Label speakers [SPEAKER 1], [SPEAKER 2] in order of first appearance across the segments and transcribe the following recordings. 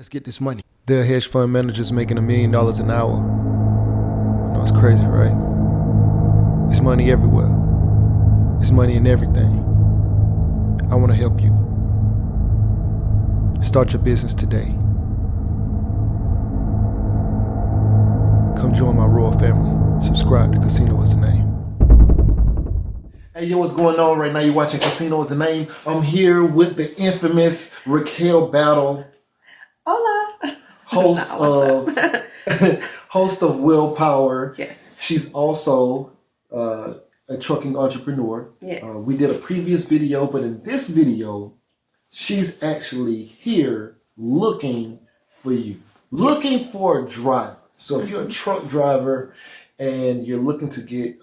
[SPEAKER 1] Let's get this money. There are hedge fund managers making $1 million an hour. You know, it's crazy, right? It's money everywhere. It's money in everything. I want to help you. Start your business today. Come join my royal family. Subscribe to Casino is the Name. Hey, yo, what's going on right now? You're watching Casino is the Name. I'm here with the infamous Racquel Battle.
[SPEAKER 2] Hola.
[SPEAKER 1] Host of Wil Power.
[SPEAKER 2] Yes.
[SPEAKER 1] She's also a trucking entrepreneur.
[SPEAKER 2] Yes.
[SPEAKER 1] We did a previous video, but in this video, she's actually here looking for you, looking for a driver. So if you're a truck driver and you're looking to get,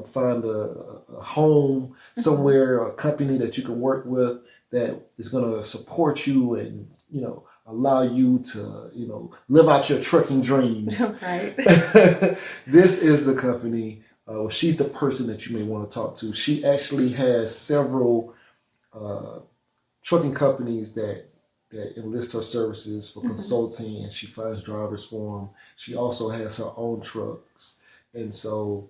[SPEAKER 1] find a home somewhere, a company that you can work with that is going to support you and, allow you to, live out your trucking dreams.
[SPEAKER 2] Right.
[SPEAKER 1] This is the company. She's the person that you may want to talk to. She actually has several trucking companies that enlist her services for consulting, and she finds drivers for them. She also has her own trucks. And so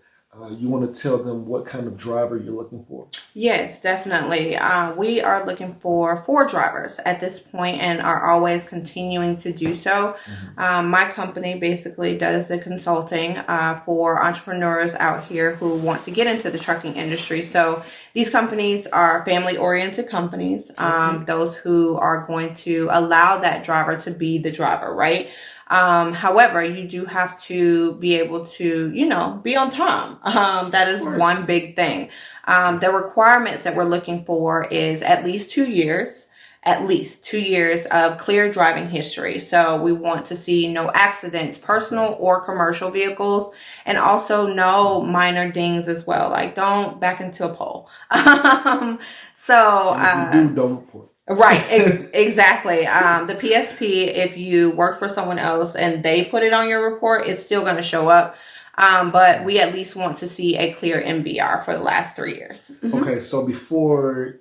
[SPEAKER 1] you want to tell them what kind of driver you're looking for?
[SPEAKER 2] Yes, definitely. We are looking for 4 drivers at this point and are always continuing to do so. My company basically does the consulting for entrepreneurs out here who want to get into the trucking industry. So these companies are family-oriented companies, those who are going to allow that driver to be the driver, right? However, you do have to be able to, be on time. That is one big thing. The requirements that we're looking for is at least 2 years of clear driving history. So we want to see no accidents, personal or commercial vehicles, and also no minor dings as well. Like, don't back into a pole.
[SPEAKER 1] And if you do, don't report.
[SPEAKER 2] Right, exactly. The PSP, if you work for someone else and they put it on your report, it's still going to show up. But we at least want to see a clear MVR for the last 3 years.
[SPEAKER 1] Okay, so before,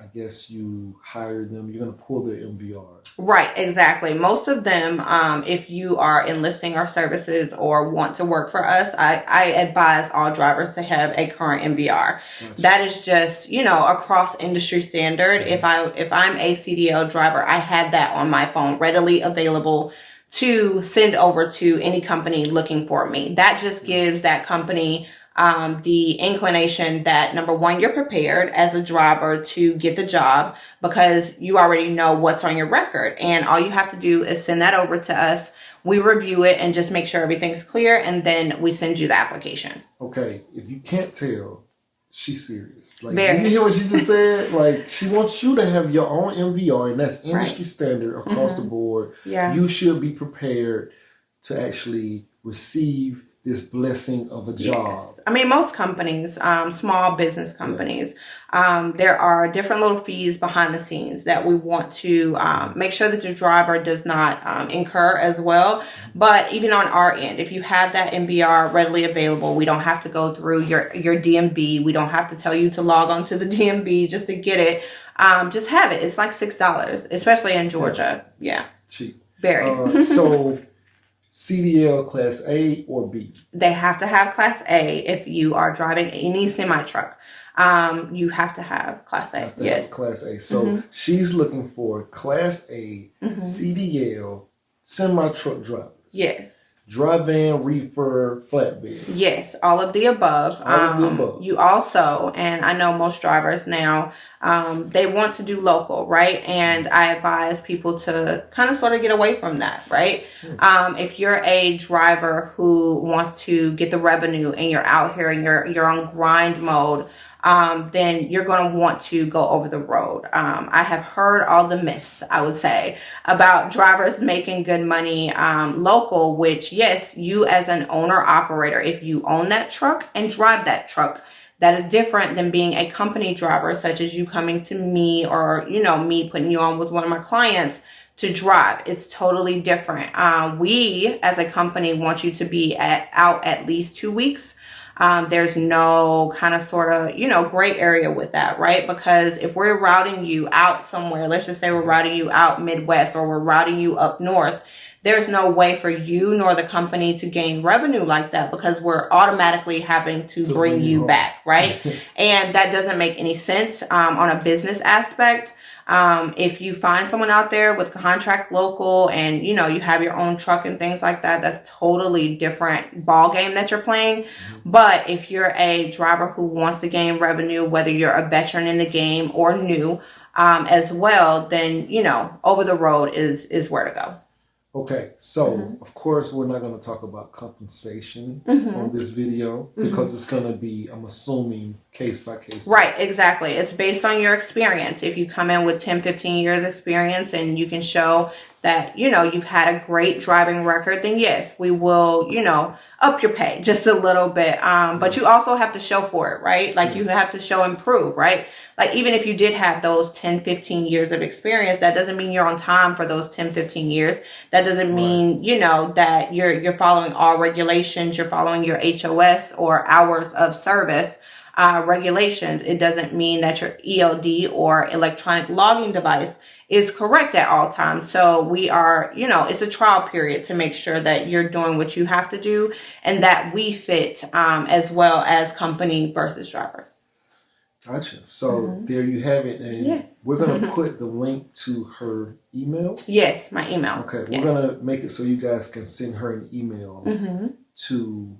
[SPEAKER 1] I guess you hire them, you're going to pull their MVR.
[SPEAKER 2] Right, exactly. Most of them, if you are enlisting our services or want to work for us, I advise all drivers to have a current MVR. Gotcha. That is just, across industry standard. If I'm a CDL driver, I have that on my phone readily available to send over to any company looking for me. That just gives that company the inclination that, number one, you're prepared as a driver to get the job because you already know what's on your record. And all you have to do is send that over to us. We review it and just make sure everything's clear. And then we send you the application.
[SPEAKER 1] Okay. If you can't tell, she's serious. Like,
[SPEAKER 2] Very.
[SPEAKER 1] You hear what she just said? Like, she wants you to have your own MVR, and that's industry standard across the board.
[SPEAKER 2] Yeah.
[SPEAKER 1] You should be prepared to actually receive this blessing of a job.
[SPEAKER 2] Yes. I mean, most companies, small business companies, there are different little fees behind the scenes that we want to make sure that your driver does not incur as well. But even on our end, if you have that MVR readily available, we don't have to go through your DMV. We don't have to tell you to log on to the DMV just to get it. Just have it. It's like $6, especially in Georgia. Yeah.
[SPEAKER 1] Cheap.
[SPEAKER 2] Very.
[SPEAKER 1] So CDL Class A or B?
[SPEAKER 2] They have to have Class A if you are driving any semi-truck. You have to have Class A. Yes.
[SPEAKER 1] Class A. So she's looking for Class A, CDL, semi-truck drivers.
[SPEAKER 2] Yes.
[SPEAKER 1] Dry van, reefer, flatbed.
[SPEAKER 2] Yes, all of the above.
[SPEAKER 1] All of the above.
[SPEAKER 2] You also, and I know most drivers now, they want to do local, right? And I advise people to kind of sort of get away from that, right? If you're a driver who wants to get the revenue and you're out here and you're on grind mode, then you're going to want to go over the road. I have heard all the myths, I would say, about drivers making good money local, which, yes, you as an owner-operator, if you own that truck and drive that truck, that is different than being a company driver, such as you coming to me or, me putting you on with one of my clients to drive. It's totally different. We, as a company, want you to be out at least 2 weeks. There's no kind of sort of, gray area with that, right? Because if we're routing you out somewhere, let's just say we're routing you out Midwest or we're routing you up north, there's no way for you nor the company to gain revenue like that because we're automatically having to bring you back, right? And that doesn't make any sense on a business aspect. If you find someone out there with contract local and, you have your own truck and things like that, that's totally different ball game that you're playing. But if you're a driver who wants to gain revenue, whether you're a veteran in the game or new as well, then, over the road is where to go.
[SPEAKER 1] Okay, so of course we're not going to talk about compensation on this video because it's going to be, I'm assuming, case by case.
[SPEAKER 2] Right, exactly. It's based on your experience. If you come in with 10, 15 years experience and you can show that, you've had a great driving record, then yes, we will, up your pay just a little bit. But you also have to show for it, right? Like you have to show and prove, right? Like even if you did have those 10, 15 years of experience, that doesn't mean you're on time for those 10, 15 years. That doesn't mean, that you're following all regulations, you're following your HOS or hours of service regulations. It doesn't mean that your ELD or electronic logging device is correct at all times. So we are, it's a trial period to make sure that you're doing what you have to do and that we fit as well as company versus driver.
[SPEAKER 1] Gotcha. So there you have it. And we're going to put the link to her email.
[SPEAKER 2] Yes, my email.
[SPEAKER 1] Okay. We're going to make it so you guys can send her an email to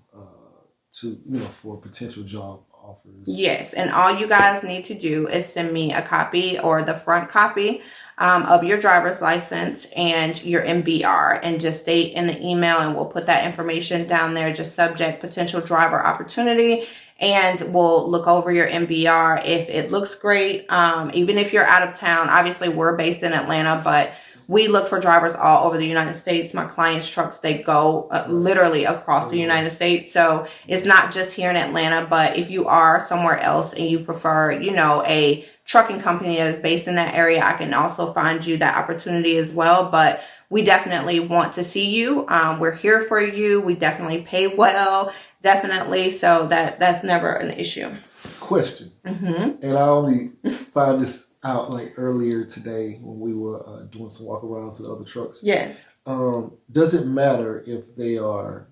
[SPEAKER 1] for potential job offers.
[SPEAKER 2] Yes. And all you guys need to do is send me a copy or the front copy of your driver's license and your MBR and just state in the email and we'll put that information down there, just subject potential driver opportunity. And we'll look over your MBR. If it looks great, even if you're out of town, obviously we're based in Atlanta, but we look for drivers all over the United States. My clients' trucks, they go literally across the United States. So it's not just here in Atlanta, but if you are somewhere else and you prefer, a trucking company that is based in that area, I can also find you that opportunity as well. But we definitely want to see you. We're here for you. We definitely pay well. Definitely. So that's never an issue.
[SPEAKER 1] Question. And I only found this out like earlier today when we were doing some walk-arounds with other trucks.
[SPEAKER 2] Yes.
[SPEAKER 1] Does it matter if they are,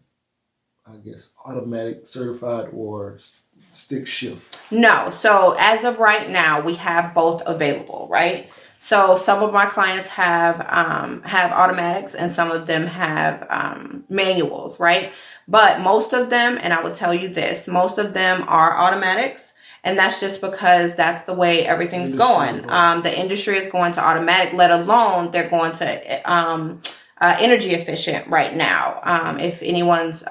[SPEAKER 1] I guess, automatic certified or stick shift? No.
[SPEAKER 2] So as of right now, we have both available, right? So some of my clients have automatics and some of them have manuals, right? But most of them, and I will tell you this, most of them are automatics. And that's just because that's the way everything's going. The industry is going to automatic, let alone they're going to energy efficient right now. If anyone's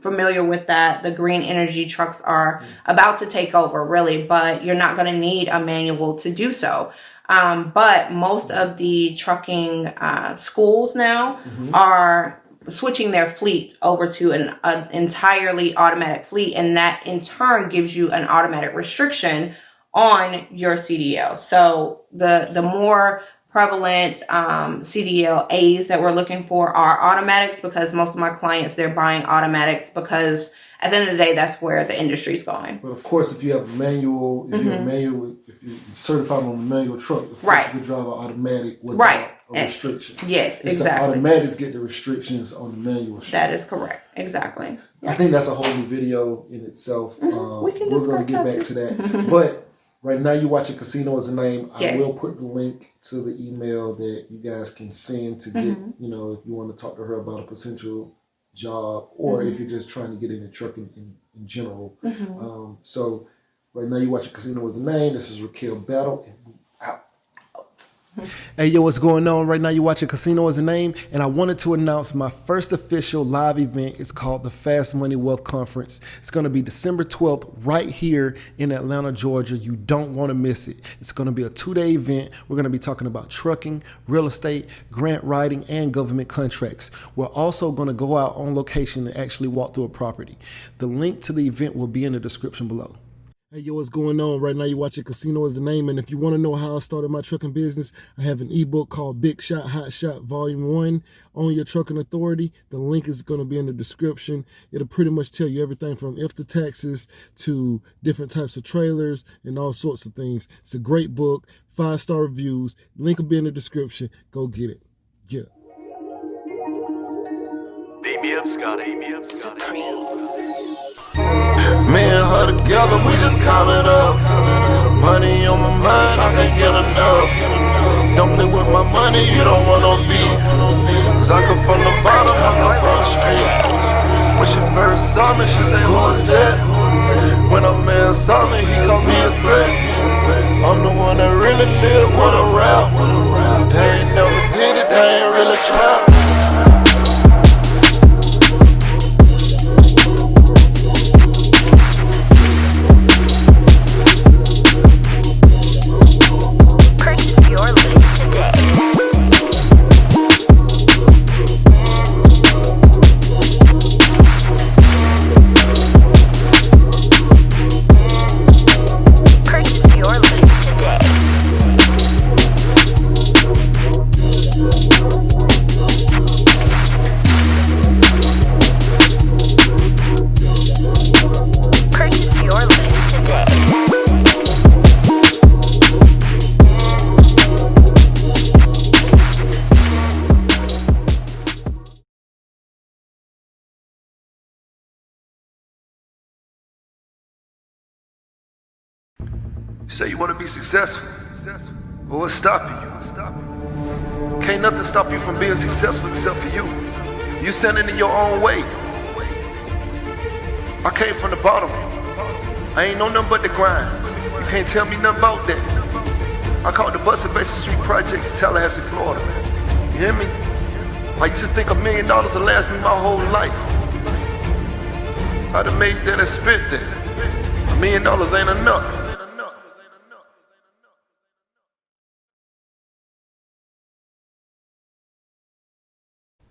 [SPEAKER 2] familiar with that, the green energy trucks are about to take over, really, but you're not going to need a manual to do so. But most of the trucking schools now are switching their fleet over to an entirely automatic fleet, and that in turn gives you an automatic restriction on your CDL. So the more prevalent CDL A's that we're looking for are automatics because most of my clients, they're buying automatics because at the end of the day, that's where the industry's going.
[SPEAKER 1] But of course, if you have manual, if you're certified on the manual truck, of course you can drive an automatic without a restriction.
[SPEAKER 2] Yes,
[SPEAKER 1] it's
[SPEAKER 2] exactly.
[SPEAKER 1] the automatics get the restrictions on the manual truck.
[SPEAKER 2] That is correct. Exactly.
[SPEAKER 1] I think that's a whole new video in itself.
[SPEAKER 2] We're
[SPEAKER 1] going to get back to that. But right now you're watching Casino as a Name. I will put the link to the email that you guys can send to get, if you want to talk to her about a potential job or if you're just trying to get into trucking in general. So right now you're watching Casino as a Name. This is Racquel Battle and we out. Hey, yo, what's going on? Right now you're watching Casino as a Name, and I wanted to announce my first official live event. It's called the Fast Money Wealth Conference. It's going to be December 12th right here in Atlanta, Georgia. You don't want to miss it. It's going to be a 2-day event. We're going to be talking about trucking, real estate, grant writing, and government contracts. We're also going to go out on location and actually walk through a property. The link to the event will be in the description below. Hey, yo, what's going on? Right now you're watching Casino is the Name, and if you want to know how I started my trucking business, I have an ebook called Big Shot, Hot Shot Volume 1 on your trucking authority. The link is going to be in the description. It'll pretty much tell you everything from if the taxes to different types of trailers and all sorts of things. It's a great book, 5-star reviews. Link will be in the description. Go get it. Yeah.
[SPEAKER 3] Beat me up, Scotty.
[SPEAKER 4] Me and her together, we just count it up. Money on my mind, I can't get enough. Don't play with my money, you don't want no beef. Cause I come from the bottom, I come from the street. When she first saw me, she say, who is that? When a man saw me, he called me a threat. I'm the one that really live with a rap. They ain't never did it, they ain't really trap.
[SPEAKER 1] You say you want to be successful, but what's stopping you? Can't nothing stop you from being successful except for you. You standing in your own way. I came from the bottom. I ain't know nothing but the grind. You can't tell me nothing about that. I called the Bus and Basin Street Projects in Tallahassee, Florida. You hear me? I used to think $1 million would last me my whole life. I'd have made that and spent that. $1 million ain't enough.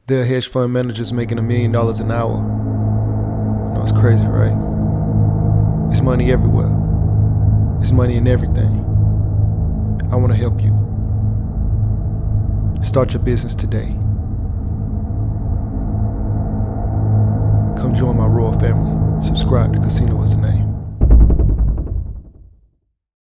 [SPEAKER 1] There are hedge fund managers making $1 million an hour. You know, it's crazy, right? It's money everywhere. It's money in everything. I want to help you. Start your business today. Come join my royal family. Subscribe to Casino is the Name.